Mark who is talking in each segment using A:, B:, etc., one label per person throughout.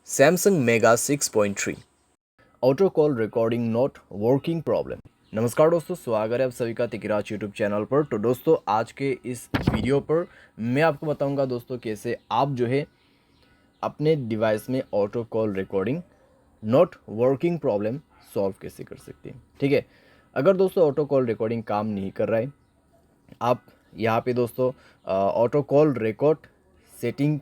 A: Samsung mega 6.3 auto call recording not working problem. नमस्कार दोस्तों, स्वागत है आप सभी का तिकराज यूट्यूब चैनल पर। तो दोस्तों आज के इस वीडियो पर मैं आपको बताऊंगा दोस्तों कैसे आप जो है अपने डिवाइस में auto call recording not working problem solve कैसे कर सकते हैं। ठीक है, अगर दोस्तों ऑटो कॉल रिकॉर्डिंग काम नहीं कर रहा है, आप यहाँ पे दोस्तों ऑटो कॉल रिकॉर्ड सेटिंग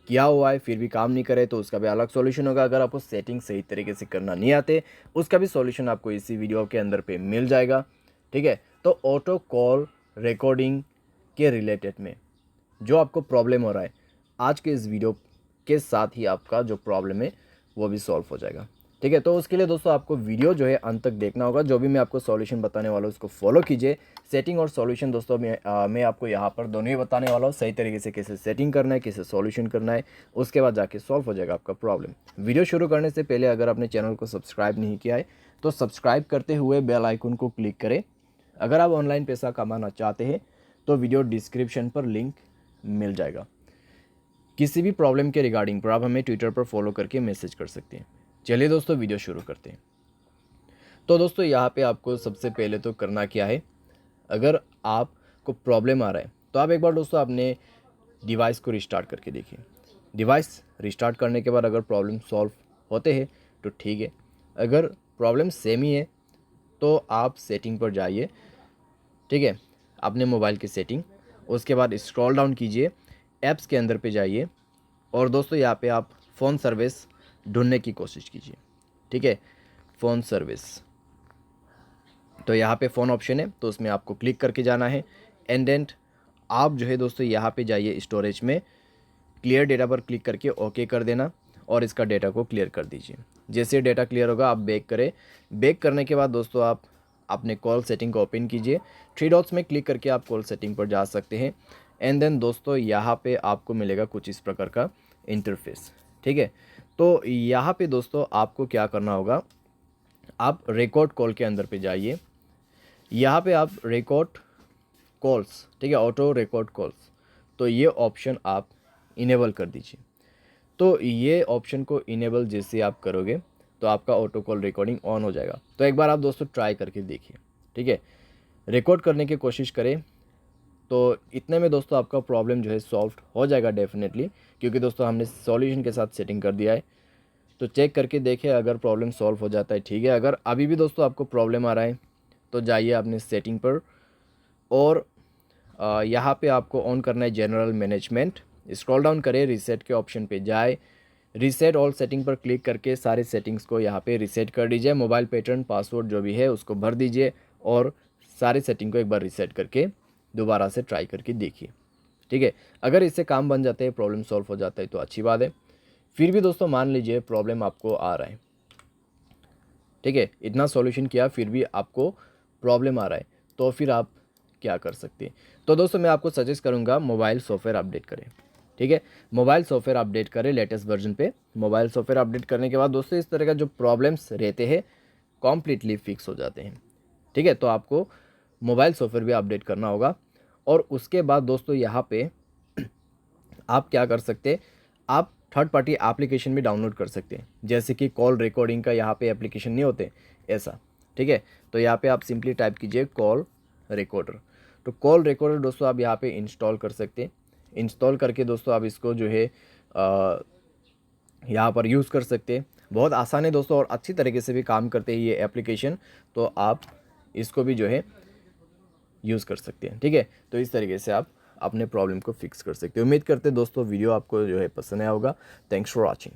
A: किया हुआ है फिर भी काम नहीं करे तो उसका भी अलग सॉल्यूशन होगा। अगर आपको सेटिंग सही तरीके से करना नहीं आते उसका भी सॉल्यूशन आपको इसी वीडियो के अंदर पे मिल जाएगा। ठीक है, तो ऑटो कॉल रिकॉर्डिंग के रिलेटेड में जो आपको प्रॉब्लम हो रहा है, आज के इस वीडियो के साथ ही आपका जो प्रॉब्लम है वो भी सॉल्व हो जाएगा। ठीक है, तो उसके लिए दोस्तों आपको वीडियो जो है अंत तक देखना होगा। जो भी मैं आपको सॉल्यूशन बताने वाला हूँ उसको फॉलो कीजिए। सेटिंग और सॉल्यूशन दोस्तों मैं आपको यहाँ पर दोनों ही बताने वाला हूँ, सही तरीके से कैसे सेटिंग करना है, कैसे सॉल्यूशन करना है, उसके बाद जाके सॉल्व हो जाएगा आपका प्रॉब्लम। वीडियो शुरू करने से पहले अगर आपने चैनल को सब्सक्राइब नहीं किया है तो सब्सक्राइब करते हुए बेल आइकन को क्लिक करें। अगर आप ऑनलाइन पैसा कमाना चाहते हैं तो वीडियो डिस्क्रिप्शन पर लिंक मिल जाएगा। किसी भी प्रॉब्लम के रिगार्डिंग पर आप हमें ट्विटर पर फॉलो करके मैसेज कर सकते हैं। चलिए दोस्तों वीडियो शुरू करते हैं। तो दोस्तों यहाँ पे आपको सबसे पहले तो करना क्या है, अगर आपको प्रॉब्लम आ रहा है तो आप एक बार दोस्तों अपने डिवाइस को रिस्टार्ट करके देखिए। डिवाइस रिस्टार्ट करने के बाद अगर प्रॉब्लम सॉल्व होते हैं तो ठीक है, अगर प्रॉब्लम सेम ही है तो आप सेटिंग पर जाइए। ठीक है, अपने मोबाइल की सेटिंग, उसके बाद स्क्रॉल डाउन कीजिए, ऐप्स के अंदर पे जाइए और दोस्तों यहाँ पे आप फ़ोन सर्विस ढूंढने की कोशिश कीजिए। ठीक है, फ़ोन सर्विस, तो यहाँ पे फ़ोन ऑप्शन है तो उसमें आपको क्लिक करके जाना है। एंड देन आप जो है दोस्तों यहाँ पे जाइए, स्टोरेज में क्लियर डेटा पर क्लिक करके ओके कर देना और इसका डेटा को क्लियर कर दीजिए। जैसे डेटा क्लियर होगा आप बैक करें। बैक करने के बाद दोस्तों आप अपने कॉल सेटिंग को ओपन कीजिए। थ्री डॉट्स में क्लिक करके आप कॉल सेटिंग पर जा सकते हैं। एंड देन दोस्तों यहाँ पे आपको मिलेगा कुछ इस प्रकार का इंटरफेस। ठीक है, तो यहाँ पे दोस्तों आपको क्या करना होगा, आप रिकॉर्ड कॉल के अंदर पे जाइए। यहाँ पे आप रिकॉर्ड कॉल्स, ठीक है, ऑटो रिकॉर्ड कॉल्स, तो ये ऑप्शन आप इनेबल कर दीजिए। तो ये ऑप्शन को इनेबल जैसे आप करोगे तो आपका ऑटो कॉल रिकॉर्डिंग ऑन हो जाएगा। तो एक बार आप दोस्तों ट्राई करके देखिए। ठीक है, रिकॉर्ड करने की कोशिश करें तो इतने में दोस्तों आपका प्रॉब्लम जो है सॉल्व हो जाएगा डेफिनेटली, क्योंकि दोस्तों हमने सॉल्यूशन के साथ सेटिंग कर दिया है। तो चेक करके देखें, अगर प्रॉब्लम सॉल्व हो जाता है ठीक है। अगर अभी भी दोस्तों आपको प्रॉब्लम आ रहा है तो जाइए अपने सेटिंग पर और यहाँ पे आपको ऑन करना है जनरल मैनेजमेंट। स्क्रॉल डाउन करें, रीसेट के ऑप्शन पे जाए, रीसेट ऑल सेटिंग पर क्लिक करके सारे सेटिंग्स को यहाँ पे रीसेट कर दीजिए। मोबाइल पैटर्न पासवर्ड जो भी है उसको भर दीजिए और सारे सेटिंग को एक बार रीसेट करके दोबारा से ट्राई करके देखिए। ठीक है, अगर इससे काम बन जाते हैं, प्रॉब्लम सॉल्व हो जाता है तो अच्छी बात है। फिर भी दोस्तों मान लीजिए प्रॉब्लम आपको आ रहा है, ठीक है, इतना सॉल्यूशन किया फिर भी आपको प्रॉब्लम आ रहा है, तो फिर आप क्या कर सकते हैं। तो दोस्तों मैं आपको सजेस्ट करूंगा मोबाइल सॉफ्टवेयर अपडेट करें। ठीक है, मोबाइल सॉफ्टवेयर अपडेट करें लेटेस्ट वर्जन पे। मोबाइल सॉफ्टवेयर अपडेट करने के बाद दोस्तों इस तरह का जो प्रॉब्लम्स रहते हैं कॉम्प्लीटली फिक्स हो जाते हैं। ठीक है, तो आपको मोबाइल सॉफ्टवेयर भी अपडेट करना होगा और उसके बाद दोस्तों यहाँ पे आप क्या कर सकते हैं, आप थर्ड पार्टी एप्लीकेशन भी डाउनलोड कर सकते हैं, जैसे कि कॉल रिकॉर्डिंग का यहाँ पे एप्लीकेशन नहीं होते ऐसा। ठीक है, तो यहाँ पे आप सिंपली टाइप कीजिए कॉल रिकॉर्डर। तो कॉल रिकॉर्डर दोस्तों आप यहाँ पे इंस्टॉल कर सकते हैं। इंस्टॉल करके दोस्तों आप इसको जो है यहाँ पर यूज़ कर सकते हैं। बहुत आसान है दोस्तों और अच्छी तरीके से भी काम करते हैं ये एप्लीकेशन, तो आप इसको भी जो है यूज़ कर सकते हैं। ठीक है, तो इस तरीके से आप अपने प्रॉब्लम को फिक्स कर सकते हैं। उम्मीद करते हैं दोस्तों वीडियो आपको जो है पसंद आया होगा। Thanks for watching.